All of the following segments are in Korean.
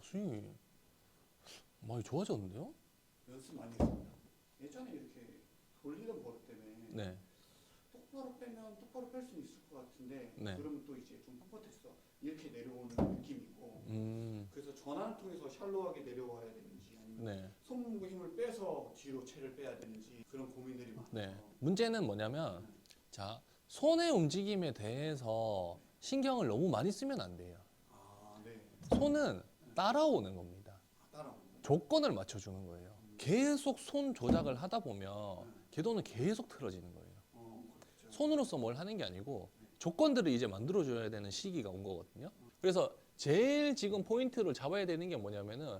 스윙이 많이 좋아졌는데요? 연습 많이 했습니다. 예전에 이렇게 돌리던 버릇 때문에 네. 똑바로 빼면 똑바로 뺄 수는 있을 것 같은데 네. 그러면 또 이제 좀 뻣뻣했어. 이렇게 내려오는 느낌이고 그래서 전환을 통해서 샬로하게 내려와야 되는지 아니면 네. 손목의 힘을 빼서 뒤로 채를 빼야 되는지 그런 고민들이 많아서 네. 문제는 뭐냐면 자, 손의 움직임에 대해서 신경을 너무 많이 쓰면 안 돼요. 네. 손은 따라오는 겁니다. 따라오는 조건을 맞춰주는 거예요. 계속 손 조작을 하다 보면 궤도는 계속 틀어지는 거예요. 그렇죠. 손으로서 뭘 하는 게 아니고 조건들을 이제 만들어줘야 되는 시기가 온 거거든요. 그래서 제일 지금 포인트를 잡아야 되는 게 뭐냐면은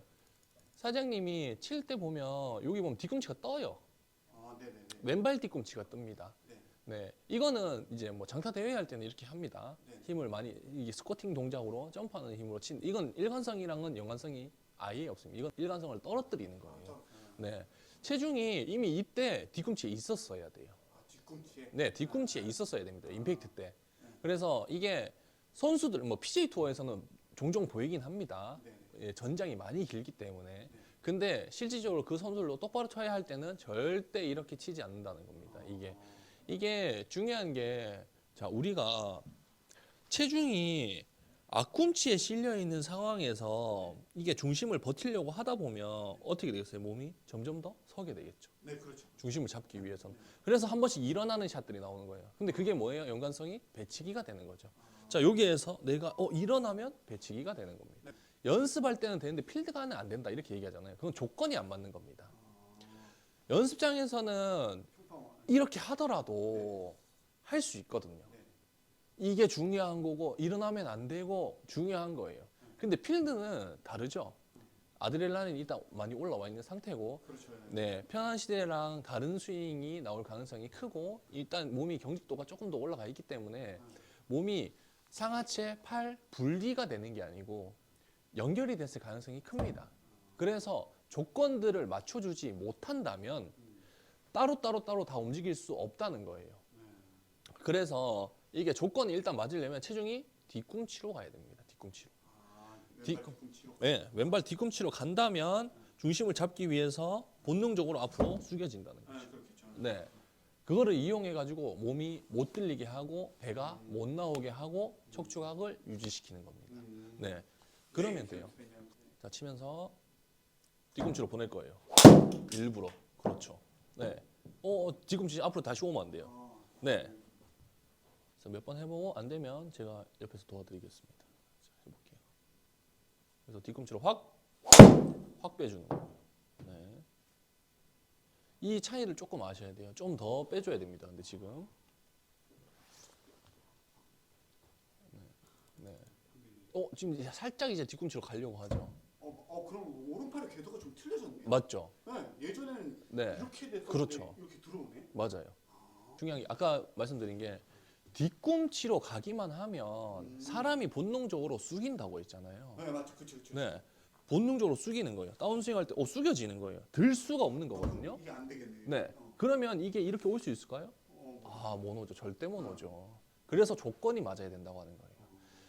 사장님이 칠 때 보면 여기 보면 뒤꿈치가 떠요. 네네네. 왼발 뒤꿈치가 뜹니다. 네. 네, 이거는 이제 뭐 장타 대회 할 때는 이렇게 합니다. 네. 힘을 많이 이게 스쿼팅 동작으로 점프하는 힘으로 친. 이건 일관성이랑은 연관성이 아예 없습니다. 이건 일관성을 떨어뜨리는 거예요. 네, 체중이 이미 이때 뒤꿈치에 있었어야 돼요. 뒤꿈치에? 네, 뒤꿈치에 있었어야 됩니다. 임팩트 때. 그래서 이게 선수들 뭐 PGA 투어에서는 종종 보이긴 합니다. 예, 전장이 많이 길기 때문에. 근데 실질적으로 그 선수들로 똑바로 쳐야 할 때는 절대 이렇게 치지 않는다는 겁니다. 이게 중요한 게 자, 우리가 체중이 앞꿈치에 실려 있는 상황에서 이게 중심을 버티려고 하다 보면 어떻게 되겠어요? 몸이 점점 더 서게 되겠죠. 네, 그렇죠. 중심을 잡기 위해서는. 그래서 한 번씩 일어나는 샷들이 나오는 거예요. 근데 그게 뭐예요? 연관성이 배치기가 되는 거죠. 자, 여기에서 내가 일어나면 배치기가 되는 겁니다. 연습할 때는 되는데 필드가는 안 된다 이렇게 얘기하잖아요. 그건 조건이 안 맞는 겁니다. 연습장에서는 이렇게 하더라도 할 수 있거든요. 이게 중요한 거고 일어나면 안 되고 중요한 거예요. 근데 필드는 다르죠. 아드레날린이 일단 많이 올라와 있는 상태고 그렇죠. 네, 편한 시대랑 다른 스윙이 나올 가능성이 크고 일단 몸이 경직도가 조금 더 올라가 있기 때문에 몸이 상하체, 팔 분리가 되는 게 아니고 연결이 됐을 가능성이 큽니다. 그래서 조건들을 맞춰주지 못한다면 따로 다 움직일 수 없다는 거예요. 그래서 이게 조건이 일단 맞으려면 체중이 뒤꿈치로 가야 됩니다. 뒤꿈치로. 뒤꿈치로. 네, 왼발 뒤꿈치로 간다면 중심을 잡기 위해서 본능적으로 앞으로 숙여진다는 거죠. 그렇겠죠. 네, 그거를 이용해 가지고 몸이 못 들리게 하고 배가 못 나오게 하고 척추각을 유지시키는 겁니다. 네, 그러면 돼요. 자, 치면서 뒤꿈치로 보낼 거예요. 일부러. 그렇죠. 네. 뒤꿈치 앞으로 다시 오면 안 돼요. 네. 몇 번 해보고 안 되면 제가 옆에서 도와드리겠습니다. 자, 해볼게요. 그래서 뒤꿈치로 확 빼주는 거예요. 네. 이 차이를 조금 아셔야 돼요. 좀 더 빼줘야 됩니다. 근데 지금. 네. 지금 살짝 이제 뒤꿈치로 가려고 하죠. 그럼 오른팔의 궤도가 좀 틀려졌네요. 맞죠? 네, 예전에는 네. 이렇게 돼서 그렇죠. 이렇게 들어오네. 맞아요. 중요한 게 아까 말씀드린 게 뒤꿈치로 가기만 하면 사람이 본능적으로 숙인다고 했잖아요. 네, 맞죠. 그렇죠. 네. 본능적으로 숙이는 거예요. 다운스윙 할 때 숙여지는 거예요. 들 수가 없는 거거든요. 이게 안 되겠네요. 네. 그러면 이게 이렇게 올 수 있을까요? 못 오죠. 절대 못 오죠. 그래서 조건이 맞아야 된다고 하는 거예요.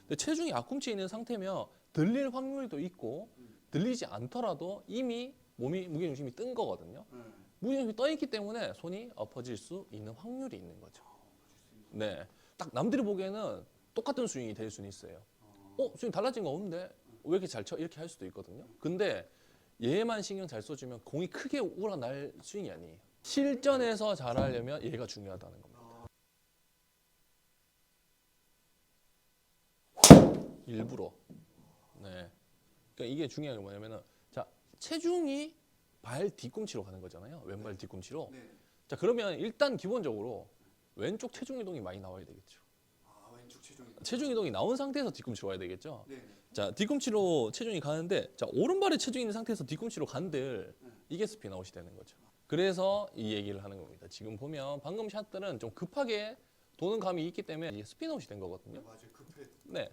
근데 체중이 앞꿈치에 있는 상태면 들릴 확률도 있고 들리지 않더라도 이미 몸이 무게중심이 뜬 거거든요. 무게중심이 떠 있기 때문에 손이 엎어질 수 있는 확률이 있는 거죠. 네. 딱 남들이 보기에는 똑같은 스윙이 될 수는 있어요. 스윙 달라진 거 없는데 왜 이렇게 잘 쳐? 이렇게 할 수도 있거든요. 근데 얘만 신경 잘 써주면 공이 크게 우러날 스윙이 아니에요. 실전에서 잘하려면 얘가 중요하다는 겁니다. 일부러. 네. 그러니까 이게 중요한 게 뭐냐면은 자, 체중이 발 뒤꿈치로 가는 거잖아요. 왼발 뒤꿈치로. 네. 자, 그러면 일단 기본적으로 왼쪽 체중 이동이 많이 나와야 되겠죠. 왼쪽 체중 이동이 나온 상태에서 뒤꿈치로 와야 되겠죠. 네. 자, 뒤꿈치로 체중이 가는데 자, 오른발에 체중이 있는 상태에서 뒤꿈치로 간들 이게 스피드아웃이 되는 거죠. 그래서 이 얘기를 하는 겁니다. 지금 보면 방금 샷들은 좀 급하게 도는 감이 있기 때문에 이게 스피드아웃이 된 거거든요. 맞아요. 급해. 네.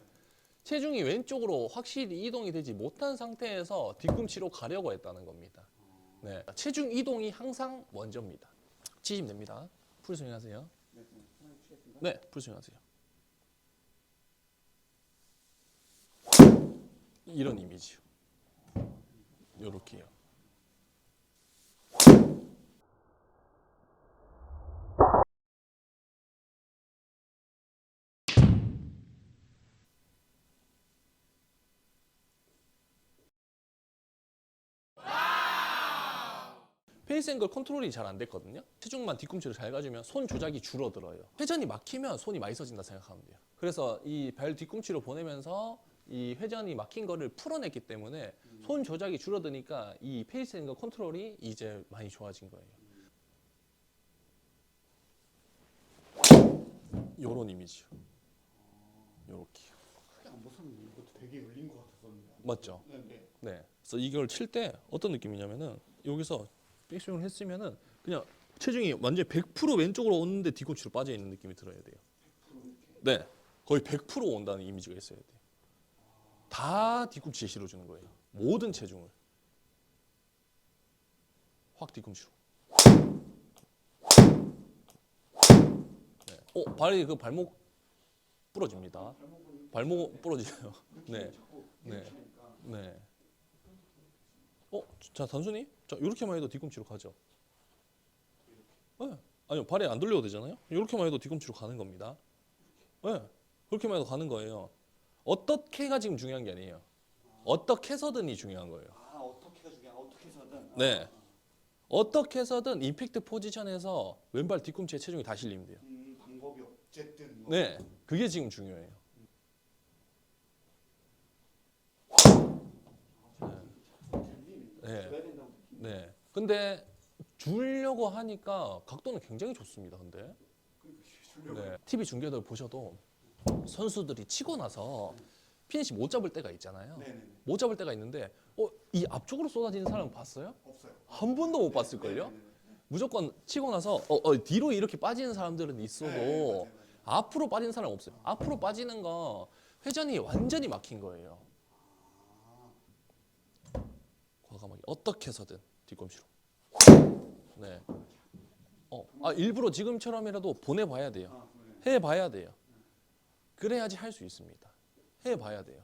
체중이 왼쪽으로 확실히 이동이 되지 못한 상태에서 뒤꿈치로 가려고 했다는 겁니다. 네. 체중 이동이 항상 먼저입니다. 치시면 됩니다. 풀스윙 하세요. 네, 풀스윙 하세요. 이런 이미지요. 요렇게요. 페이스 앵글 컨트롤이 잘 안 됐거든요. 체중만 뒤꿈치로 잘 가주면 손 조작이 줄어들어요. 회전이 막히면 손이 많이 써진다 생각하면 돼요. 그래서 이 발 뒤꿈치로 보내면서 이 회전이 막힌 거를 풀어냈기 때문에 손 조작이 줄어드니까 이 페이스 앵글 컨트롤이 이제 많이 좋아진 거예요. 요런 이미지요. 요렇게. 크게 안 벗었는데 이것도 되게 열린 것 같았었는데. 맞죠? 네, 네. 네. 그래서 이걸 칠 때 어떤 느낌이냐면은 여기서 백스윙을 했으면은 그냥 체중이 완전히 100% 왼쪽으로 오는데 뒤꿈치로 빠져 있는 느낌이 들어야 돼요. 네. 거의 100% 온다는 이미지가 있어야 돼요. 다 뒤꿈치에 실어주는 거예요. 모든 체중을. 확 뒤꿈치로. 네. 발이 그 발목 부러집니다. 발목 부러지죠. 네. 네. 네. 자 단순히 자 이렇게만 해도 뒤꿈치로 가죠. 네. 아니요 발이 안 돌려도 되잖아요. 이렇게만 해도 뒤꿈치로 가는 겁니다. 네. 그렇게만 해도 가는 거예요. 어떻게가 지금 중요한 게 아니에요. 어떻게 해서든이 중요한 거예요. 아, 어떻게가 중요해. 어떻게 해서든. 네. 어떻게 해서든 임팩트 포지션에서 왼발 뒤꿈치에 체중이 다 실리면 돼요. 방법이 어쨌든. 뭐. 네. 그게 지금 중요해요. 네. 줘야 된다고 느끼는. 네. 근데 주려고 하니까 각도는 굉장히 좋습니다. 근데. 네. TV 중계들 보셔도 선수들이 치고 나서 피니시 못 잡을 때가 있잖아요. 네네네. 못 잡을 때가 있는데 이 앞쪽으로 쏟아지는 사람 봤어요? 없어요. 한 번도 못 봤을걸요? 네네네. 무조건 치고 나서 뒤로 이렇게 빠지는 사람들은 있어도 네, 맞아요. 앞으로 빠지는 사람 없어요. 앞으로 빠지는 거 회전이 완전히 막힌 거예요. 과감하게 어떻게 해서든 뒤꿈치로. 네. 일부러 지금처럼이라도 보내봐야 돼요. 아, 네. 해봐야 돼요. 그래야지 할 수 있습니다. 해봐야 돼요.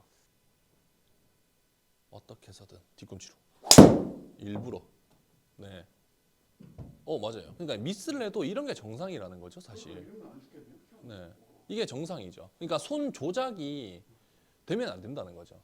어떻게 해서든 뒤꿈치로. 일부러. 네. 맞아요. 그러니까 미스를 해도 이런 게 정상이라는 거죠, 사실. 이러면 안 죽겠네요. 네. 이게 정상이죠. 그러니까 손 조작이 되면 안 된다는 거죠.